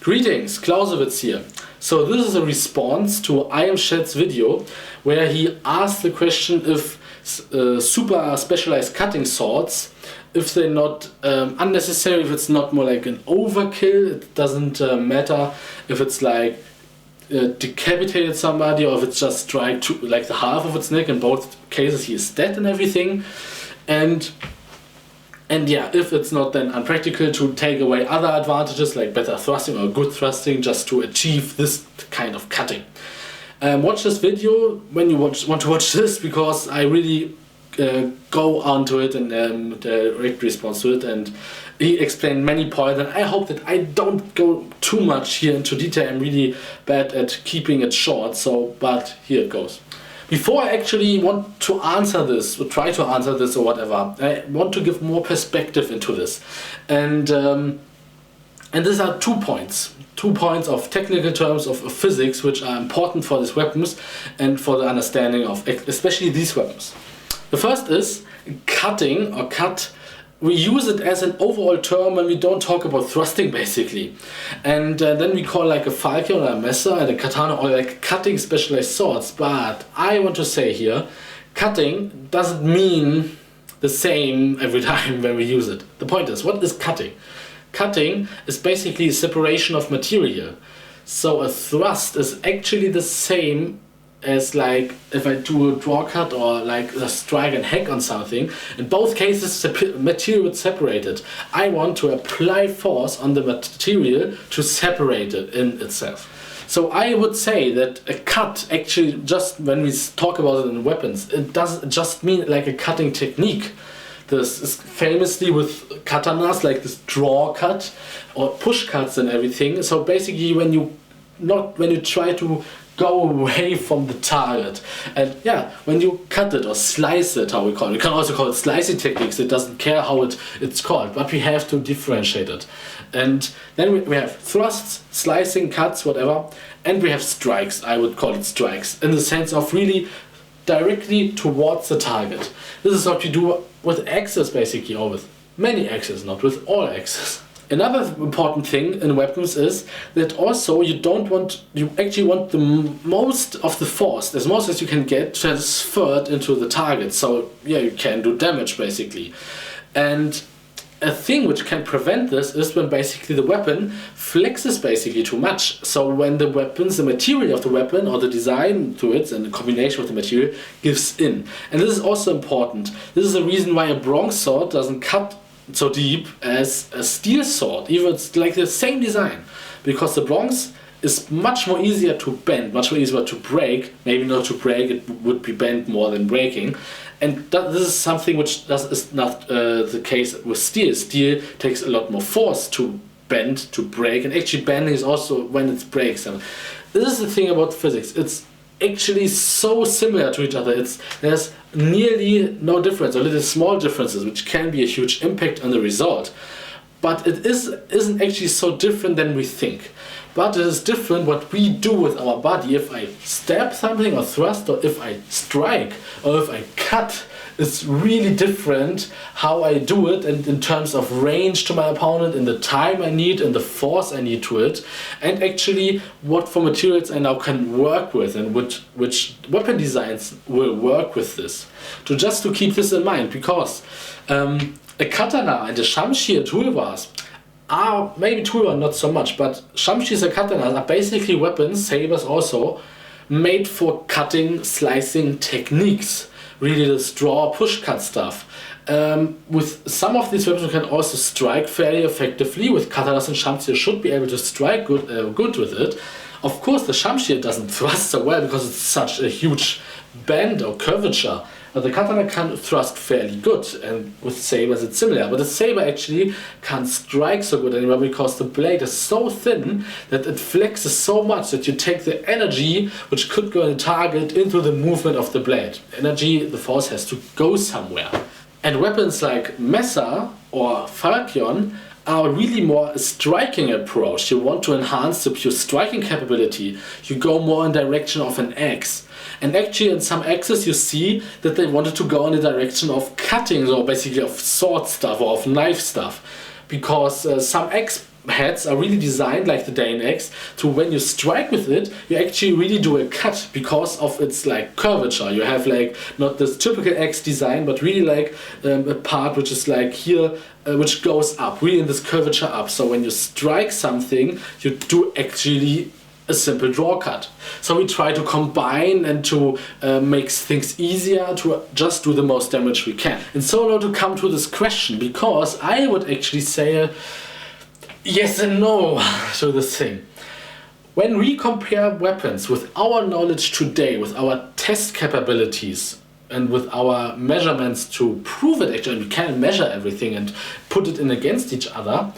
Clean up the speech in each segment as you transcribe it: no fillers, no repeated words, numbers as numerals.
Greetings, Clausewitz here. So this is a response to I Am Shad's video where he asked the question if super specialized cutting swords, if they're not unnecessary, if it's not more like an overkill, it doesn't matter if it's like decapitated somebody or if it's just strike to like the half of its neck. In both cases he is dead and everything. And yeah, if it's not then unpractical to take away other advantages like better thrusting or good thrusting just to achieve this kind of cutting. Watch this video when you want to watch this, because I really go onto it and direct response to it, and he explained many points, and I hope that I don't go too much here into detail. I'm really bad at keeping it short, but here it goes. Before I actually want to answer this, or try to answer this or whatever, I want to give more perspective into this. And these are 2 points. 2 points of technical terms of physics which are important for these weapons and for the understanding of especially these weapons. The first is cutting or cut. We use it as an overall term when we don't talk about thrusting basically. And then we call like a falchion or a messer and a katana or like cutting specialized swords. But I want to say here, cutting doesn't mean the same every time when we use it. The point is, what is cutting? Cutting is basically separation of material. So a thrust is actually the same as like if I do a draw cut or like a strike and hack on something. In both cases the material is separated. I want to apply force on the material to separate it in itself. So I would say that a cut actually, just when we talk about it in weapons, it doesn't just mean like a cutting technique. This is famously with katanas like this draw cut or push cuts and everything. So basically when you try to go away from the target, and yeah, when you cut it or slice it, how we call it. We can also call it slicing techniques. It doesn't care how it's called, but we have to differentiate it. And then we have thrusts, slicing, cuts, whatever, and we have strikes. I would call it strikes in the sense of really directly towards the target. This is what we do with axes basically, or with many axes, not with all axes. Another important thing in weapons is that also you actually want the most of the force, as most as you can get, transferred into the target. So yeah, you can do damage basically. And a thing which can prevent this is when basically the weapon flexes basically too much. So when the material of the weapon or the design to it and the combination with the material gives in. And this is also important. This is the reason why a bronze sword doesn't cut so deep as a steel sword, even it's like the same design, because the bronze is much more easier to bend, much more easier to break. Maybe not to break, it would be bent more than breaking, and this is something which is not the case with steel. Steel takes a lot more force to bend, to break, and actually bending is also when it breaks. And this is the thing about physics, it's actually so similar to each other. There's nearly no difference, or little small differences, which can be a huge impact on the result. But it isn't actually so different than we think. But it is different what we do with our body. If I stab something or thrust, or if I strike, or if I cut, it's really different how I do it, and in terms of range to my opponent, in the time I need, and the force I need to it, and actually what for materials I now can work with, and which weapon designs will work with this. Just to keep this in mind, because a katana and a shamshi, a tulwas, are maybe tulwa not so much, but shamshis and katanas are basically weapons, sabers also, made for cutting, slicing techniques. Really the draw, push, cut stuff. With some of these weapons you can also strike fairly effectively. With katanas and shamshi you should be able to strike good with it. Of course the shamshi doesn't thrust so well because it's such a huge bend or curvature. But the katana can thrust fairly good, and with sabers it's similar. But the saber actually can't strike so good anymore because the blade is so thin that it flexes so much that you take the energy which could go in the target into the movement of the blade. Energy, the force has to go somewhere. And weapons like messer or falchion are really more a striking approach. You want to enhance the pure striking capability. You go more in direction of an axe. And actually in some axes you see that they wanted to go in the direction of cutting, or basically of sword stuff or of knife stuff. Because some axe heads are really designed like the Dane-X to when you strike with it, you actually really do a cut because of its like curvature. You have like not this typical X design, but really like a part which is like here, which goes up, really in this curvature up. So when you strike something, you do actually a simple draw cut. So we try to combine and to make things easier to just do the most damage we can. And so now to come to this question, because I would actually say yes and no to this thing. When we compare weapons with our knowledge today, with our test capabilities, and with our measurements to prove it, actually we can measure everything and put it in against each other,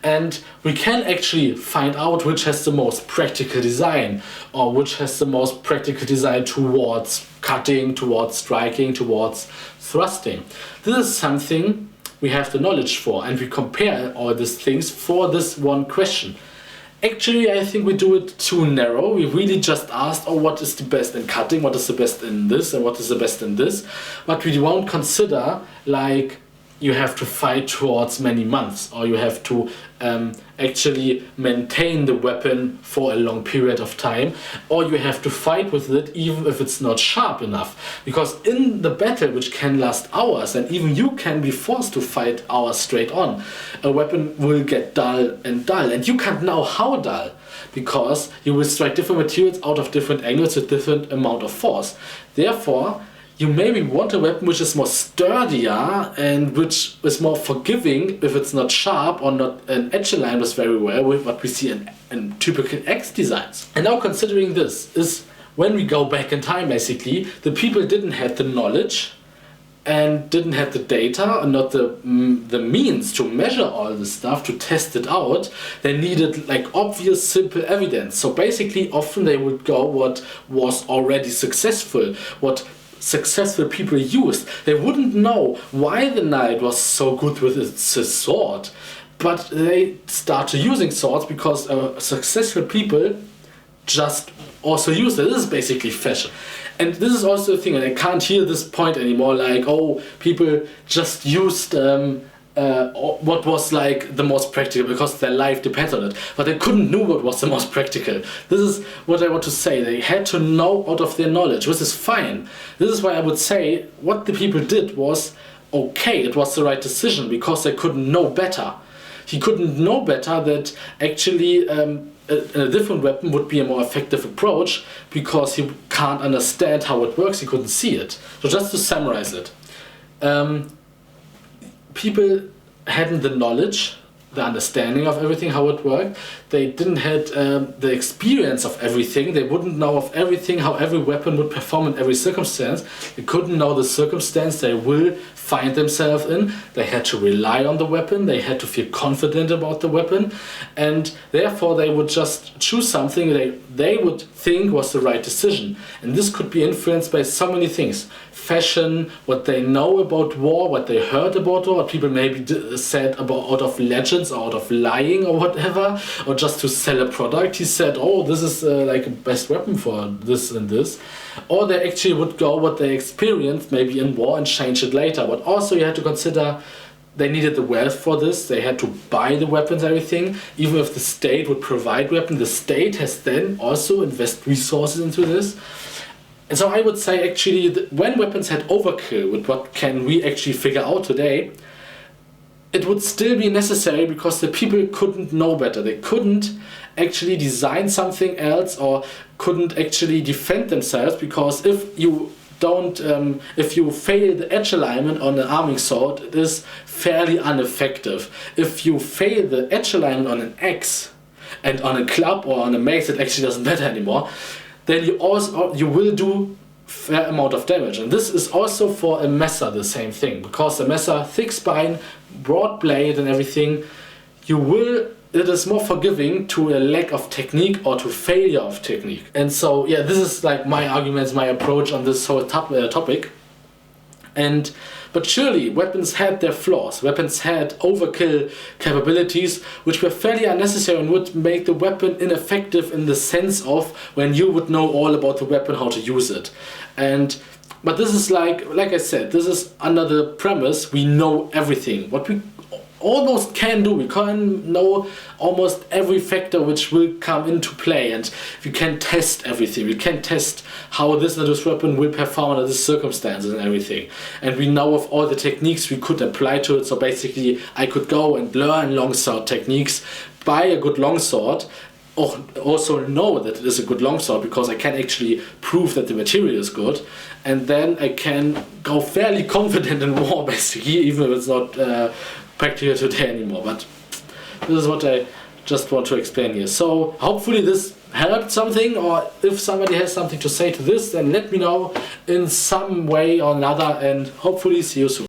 and we can actually find out which has the most practical design, or which has the most practical design towards cutting, towards striking, towards thrusting. This is something we have the knowledge for, and we compare all these things for this one question. Actually, I think we do it too narrow. We really just asked, oh, what is the best in cutting, what is the best in this, and what is the best in this. But we won't consider, like, you have to fight towards many months, or you have to actually maintain the weapon for a long period of time, or you have to fight with it even if it's not sharp enough. Because in the battle, which can last hours, and even you can be forced to fight hours straight on, a weapon will get dull, and you can't know how dull, because you will strike different materials out of different angles with different amount of force. Therefore, you maybe want a weapon which is more sturdier and which is more forgiving if it's not sharp or not an edge aligned with very well with what we see in typical X designs. And now considering this is when we go back in time, basically, the people didn't have the knowledge and didn't have the data and not the means to measure all this stuff, to test it out. They needed like obvious simple evidence. So basically often they would go what was already successful, what successful people used. They wouldn't know why the knight was so good with his sword, but they started using swords because successful people just also use it. This is basically fashion. And this is also a thing, and I can't hear this point anymore, like, oh, people just used what was like the most practical because their life depends on it, but they couldn't know what was the most practical. This is what I want to say. They had to know out of their knowledge, which is fine. This is why I would say what the people did was okay, it was the right decision because they couldn't know better. He couldn't know better that actually a different weapon would be a more effective approach because he can't understand how it works, he couldn't see it. So just to summarize it, people hadn't the knowledge, the understanding of everything, how it worked. They didn't have the experience of everything. They wouldn't know of everything, how every weapon would perform in every circumstance. They couldn't know the circumstance they will find themselves in. They had to rely on the weapon. They had to feel confident about the weapon. And therefore they would just choose something they would think was the right decision. And this could be influenced by so many things. Fashion, what they know about war, what they heard about war, what people maybe said about out of legends or out of lying or whatever, or just to sell a product. He said, oh, this is like a best weapon for this and this. Or they actually would go what they experienced maybe in war and change it later. But also you had to consider they needed the wealth for this. They had to buy the weapons, everything. Even if the state would provide weapons, the state has then also invest resources into this. And so I would say actually that when weapons had overkill, with what can we actually figure out today, it would still be necessary because the people couldn't know better. They couldn't actually design something else or couldn't actually defend themselves, because if you don't, if you fail the edge alignment on an arming sword, it is fairly ineffective. If you fail the edge alignment on an axe and on a club or on a mace, it actually doesn't matter anymore. Then you will do fair amount of damage. And this is also for a Messer the same thing, because the Messer, thick spine, broad blade and everything, it is more forgiving to a lack of technique or to failure of technique. And so yeah, this is like my arguments, my approach on this whole topic. But surely weapons had their flaws. Weapons had overkill capabilities which were fairly unnecessary and would make the weapon ineffective in the sense of when you would know all about the weapon, how to use it. But this is like I said, this is under the premise we know everything. What we almost can do. We can know almost every factor which will come into play, and we can test everything. We can test how this and this weapon will perform under these circumstances and everything. And we know of all the techniques we could apply to it. So basically I could go and learn longsword techniques, buy a good longsword, also know that it is a good longsword because I can actually prove that the material is good, and then I can go fairly confident in war basically, even if it's not practical today anymore. But this is what I just want to explain here. So hopefully this helped something, or if somebody has something to say to this, then let me know in some way or another, and hopefully see you soon.